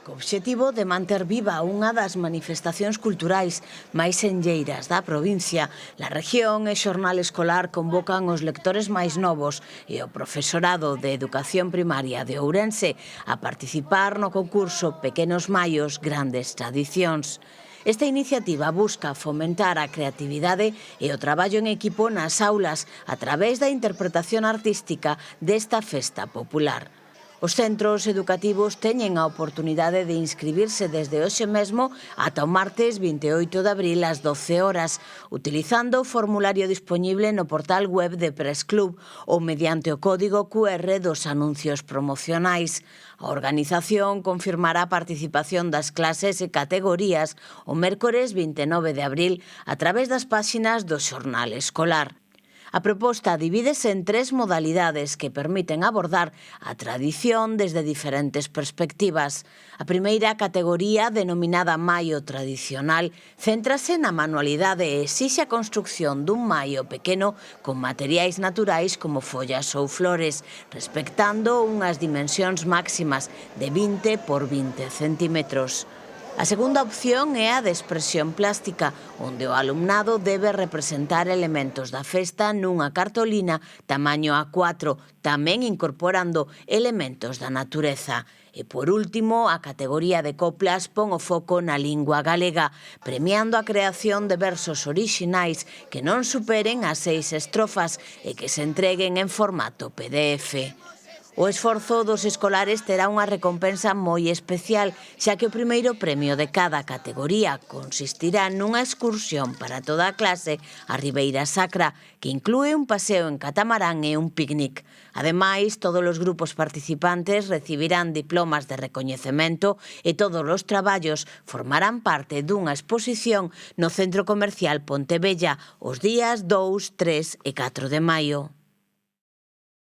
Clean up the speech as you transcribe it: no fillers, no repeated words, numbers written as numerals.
Co obxectivo de manter viva unha das manifestacións culturais máis enlleiras da provincia, La Región e Xornal Escolar convocan os lectores máis novos e o profesorado de Educación Primaria de Ourense a participar no concurso Pequenos Maios, Grandes Tradicións. Esta iniciativa busca fomentar a creatividade e o traballo en equipo nas aulas a través da interpretación artística desta festa popular. Os centros educativos teñen a oportunidade de inscribirse desde hoxe mesmo ata o martes 28 de abril ás 12 horas, utilizando o formulario dispoñible no portal web de Press Club ou mediante o código QR dos anuncios promocionais. A organización confirmará a participación das clases e categorías o mércores 29 de abril a través das páxinas do Xornal Escolar. A proposta divídese en 3 modalidades que permiten abordar a tradición desde diferentes perspectivas. A primeira categoría, denominada Maio Tradicional, céntrase na manualidade e exixe a construción dun maio pequeno con materiais naturais como follas ou flores, respectando unhas dimensións máximas de 20 por 20 centímetros. A segunda opción é a de expresión plástica, onde o alumnado debe representar elementos da festa nunha cartolina tamaño A4, tamén incorporando elementos da natureza. E, por último, a categoría de coplas pon o foco na lingua galega, premiando a creación de versos orixinais que non superen as 6 estrofas e que se entreguen en formato PDF. O esforzo dos escolares terá unha recompensa moi especial, xa que o primeiro premio de cada categoría consistirá nunha excursión para toda a clase á Ribeira Sacra, que inclúe un paseo en catamarán e un picnic. Ademais, todos os grupos participantes recibirán diplomas de recoñecemento e todos os traballos formarán parte dunha exposición no Centro Comercial Pontevella os días 2, 3 e 4 de maio.